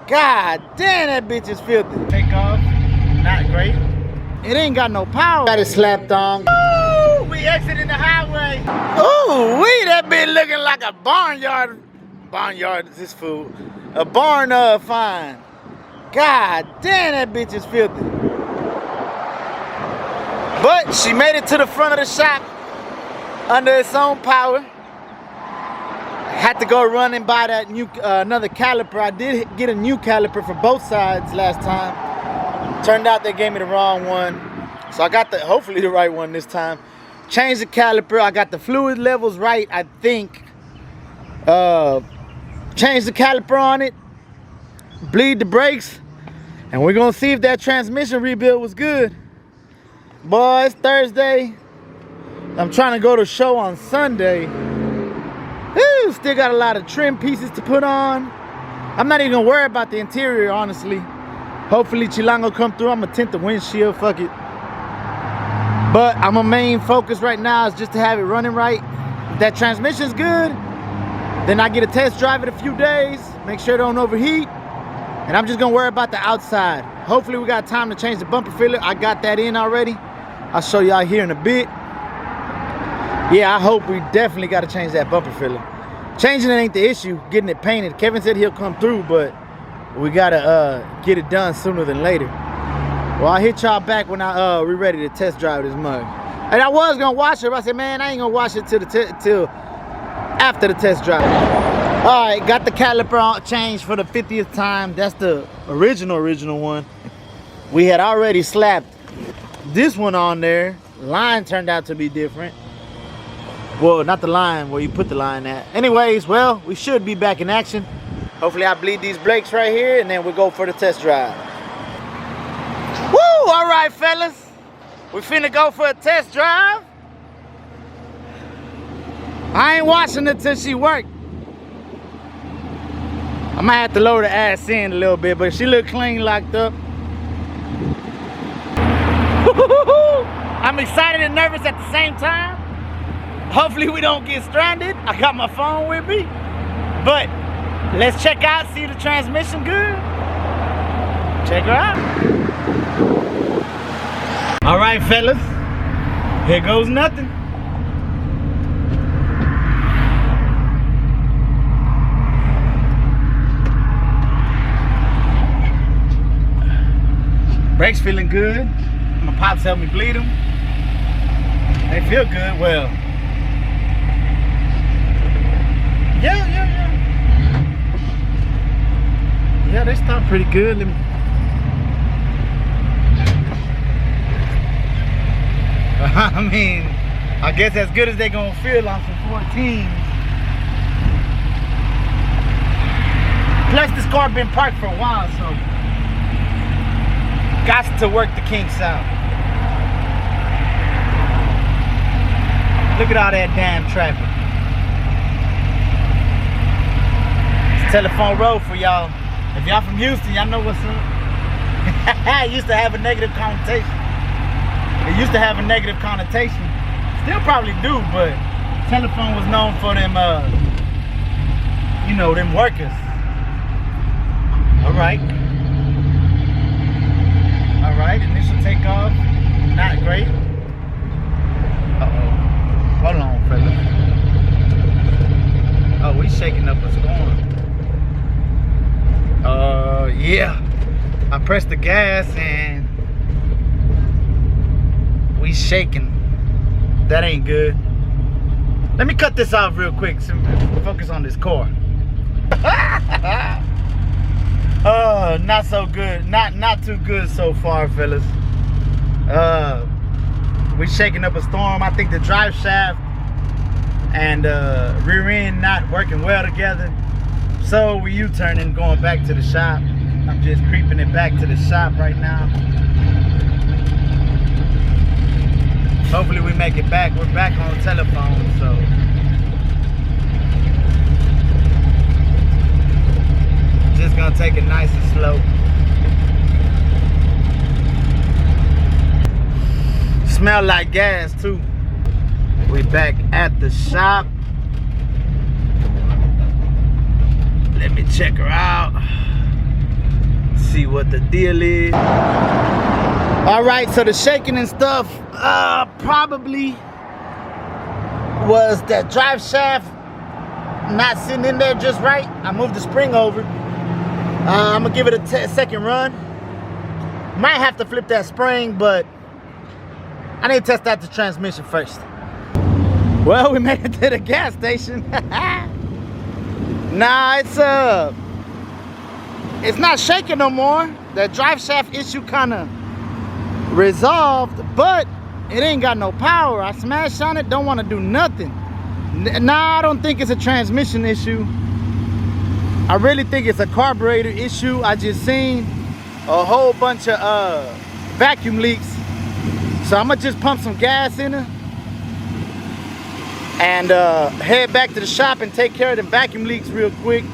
God damn, that bitch is filthy. Take off, not great. It ain't got no power. Got it slapped on. Ooh, we exiting the highway. Ooh, that bitch looking like a barnyard. Barnyard is this food. A barn fine. God damn, that bitch is filthy. But she made it to the front of the shop under its own power. Had to go run and buy that new another caliper. I did get a new caliper for both sides last time. Turned out they gave me the wrong one. So I got hopefully the right one this time. Changed the caliper. I got the fluid levels right, I think. Changed the caliper on it. Bleed the brakes. And we're gonna see if that transmission rebuild was good. Boy, it's Thursday. I'm trying to go to a show on Sunday. Woo, still got a lot of trim pieces to put on. I'm not even gonna worry about the interior, honestly. Hopefully Chilango come through. I'm gonna tint the windshield, fuck it. But my main focus right now is just to have it running right. If that transmission's good, then I get a test drive it a few days, make sure it don't overheat. And I'm just gonna worry about the outside. Hopefully we got time to change the bumper filler. I got that in already. I'll show y'all here in a bit. Yeah, I hope we definitely got to change that bumper filler. Changing it ain't the issue, getting it painted. Kevin said he'll come through, but we gotta get it done sooner than later. Well, I'll hit y'all back when we're ready to test drive this mug. And I was gonna wash it, but I said, man, I ain't gonna wash it till after the test drive. All right, got the caliper changed for the 50th time. That's the original one. We had already slapped this one on there. Line turned out to be different. Well, not the line where you put the line at. Anyways, well, we should be back in action. Hopefully I bleed these brakes right here and then we'll go for the test drive. Woo, all right, fellas. We finna go for a test drive. I ain't washing it till she work. I might have to lower the ass in a little bit, but she look clean, locked up. I'm excited and nervous at the same time. Hopefully we don't get stranded. I got my phone with me. But let's check out, see the transmission good. Check her out. All right, fellas. Here goes nothing. Brakes feeling good. My pops helped me bleed them. They feel good. Well, yeah, they start pretty good. Let me. I mean, I guess as good as they gonna feel on some 14s. Plus, this car been parked for a while, so got to work the kinks out. Look at all that damn traffic. It's Telephone Road for y'all. If y'all from Houston, y'all know what's up. It used to have a negative connotation. It used to have a negative connotation. Still probably do, but Telephone was known for them, you know, them workers. All right. All right, initial takeoff, not great. Uh-oh. Hold on, fella. Oh, we shaking up a storm. Yeah. I pressed the gas and we shaking. That ain't good. Let me cut this off real quick so focus on this car. Oh, not so good. Not too good so far, fellas. We shaking up a storm. I think the drive shaft and rear end not working well together. So we U-turning, going back to the shop. I'm just creeping it back to the shop right now. Hopefully we make it back. We're back on telephone, so. Just gonna take it nice and slow. Smell like gas too. We back at the shop. Let me check her out. what the deal is. All right, so the shaking and stuff probably was that drive shaft not sitting in there just right. I moved the spring over. I'm gonna give it a second run. Might have to flip that spring, but I need to test out the transmission first. Well, we made it to the gas station. Nah, it's not shaking no more. The drive shaft issue kind of resolved, but it ain't got no power. I smashed on it, don't want to do nothing. Nah, I don't think it's a transmission issue. I really think it's a carburetor issue. I just seen a whole bunch of vacuum leaks. So I'm gonna just pump some gas in her and head back to the shop and take care of the vacuum leaks real quick.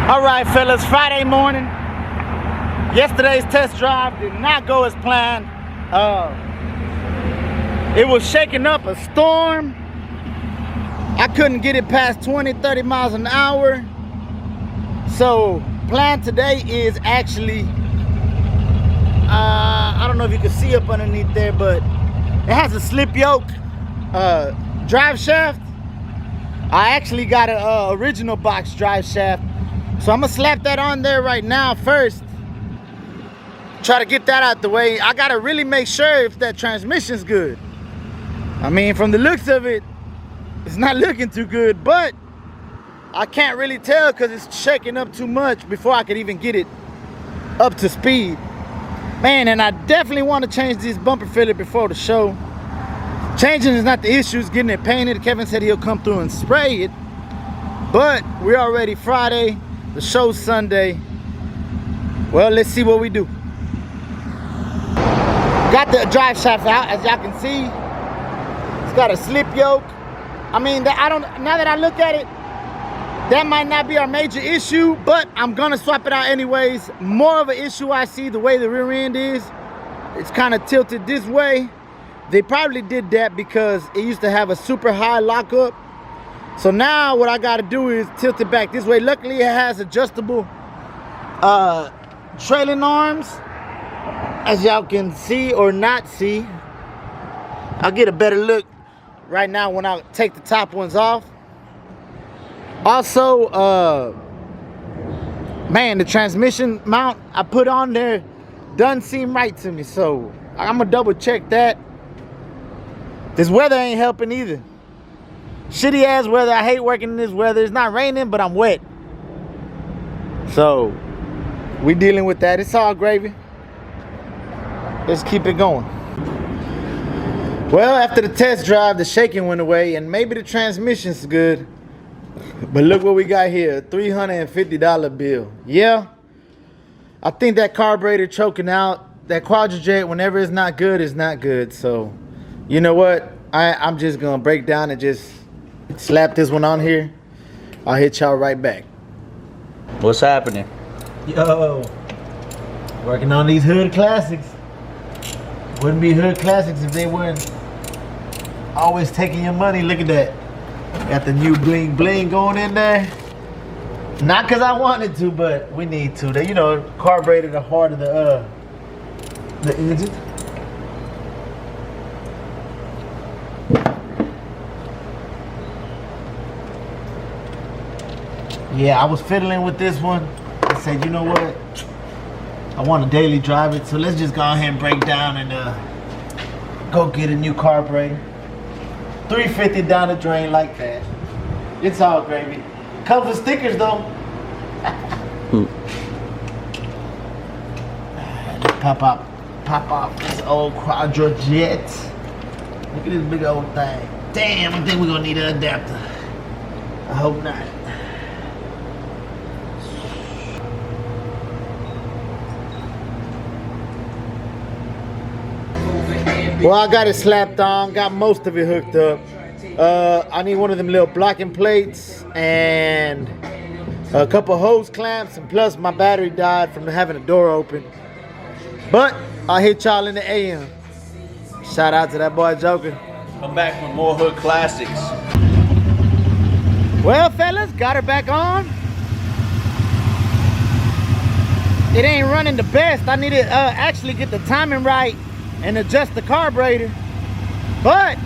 All right, fellas, Friday morning. Yesterday's test drive did not go as planned. It was shaking up a storm. I couldn't get it past 20, 30 miles an hour. So plan today is actually, I don't know if you can see up underneath there, but it has a slip yoke drive shaft. I actually got an original box drive shaft. So I'm gonna slap that on there right now first. Try to get that out the way. I gotta really make sure if that transmission's good. I mean, from the looks of it, it's not looking too good, but I can't really tell because it's shaking up too much before I could even get it up to speed. Man, and I definitely want to change this bumper filler before the show. Changing is not the issue, it's getting it painted. Kevin said he'll come through and spray it. But we're already Friday, the show's Sunday. Well, let's see what we do. Got the drive shaft out, as y'all can see. It's got a slip yoke. I mean, now that I look at it, that might not be our major issue, but I'm gonna swap it out anyways. More of an issue I see the way the rear end is. It's kind of tilted this way. They probably did that because it used to have a super high lockup. So now what I gotta do is tilt it back this way. Luckily it has adjustable trailing arms, as y'all can see or not see. I'll get a better look right now when I take the top ones off. Also, man, the transmission mount I put on there doesn't seem right to me, so I'm gonna double check that. This weather ain't helping either. Shitty ass weather. I hate working in this weather. It's not raining, but I'm wet. So we dealing with that. It's all gravy. Let's keep it going. Well, after the test drive, the shaking went away, and maybe the transmission's good. But look what we got here, a $350 bill. Yeah, I think that carburetor choking out, that quadrijet, whenever it's not good, it's not good. So, you know what? I'm just gonna break down and just slap this one on here. I'll hit y'all right back. What's happening? Yo, working on these hood classics. Wouldn't be hood classics if they weren't always taking your money. Look at that. Got the new bling bling going in there. Not because I wanted to, but we need to. They, you know, carburetor the heart of the engine. Yeah, I was fiddling with this one. I said, you know what? I want to daily drive it, so let's just go ahead and break down and go get a new carburetor. $350 down the drain like that. It's all gravy. Comes with stickers though. Let's pop off this old quadrijet. Look at this big old thing. Damn, I think we're gonna need an adapter. I hope not. Well, I got it slapped on, got most of it hooked up. I need one of them little blocking plates and a couple hose clamps, and plus my battery died from having the door open. But I'll hit y'all in the AM. Shout out to that boy Joker. Come back with more hood classics. Well, fellas, got her back on. it ain't running the best. I need to actually get the timing right and adjust the carburetor. But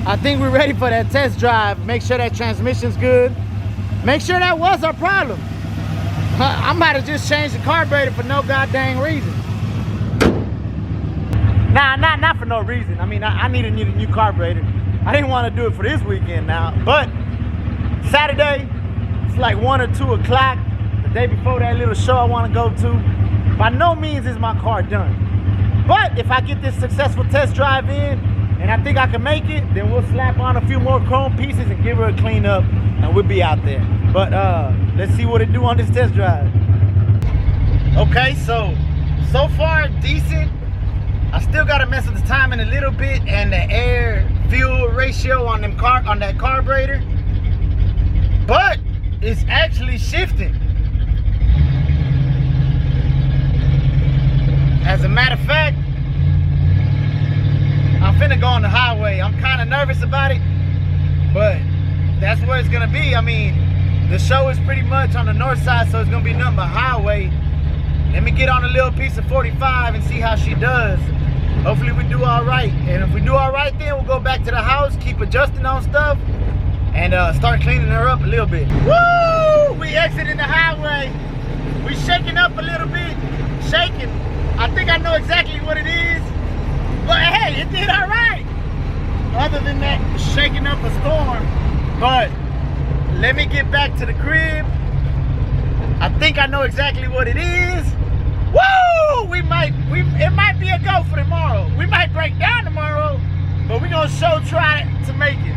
I think we're ready for that test drive. Make sure that transmission's good. Make sure that was our problem. I'm about to just change the carburetor for no goddamn reason. Nah, not for no reason. I mean, I need a new carburetor. I didn't want to do it for this weekend now, but Saturday, it's like 1 or 2 o'clock, the day before that little show I want to go to. By no means is my car done. But if I get this successful test drive in, and I think I can make it, then we'll slap on a few more chrome pieces and give her a clean up, and we'll be out there. But let's see what it do on this test drive. Okay, so far decent. I still gotta mess with the timing a little bit and the air fuel ratio on that carburetor, but it's actually shifting. As a matter of fact, I'm finna go on the highway. I'm kind of nervous about it, but that's where it's gonna be. I mean, the show is pretty much on the north side, so it's gonna be nothing but highway. Let me get on a little piece of 45 and see how she does. Hopefully we do all right. And if we do all right, then we'll go back to the house, keep adjusting on stuff, and start cleaning her up a little bit. Woo! We exiting the highway. We shaking up a little bit. Shaking. I think I know exactly what it is. But hey, it did all right. Other than that, shaking up a storm. But let me get back to the crib. I think I know exactly what it is. Woo! It might be a go for tomorrow. We might break down tomorrow, but we're gonna try to make it.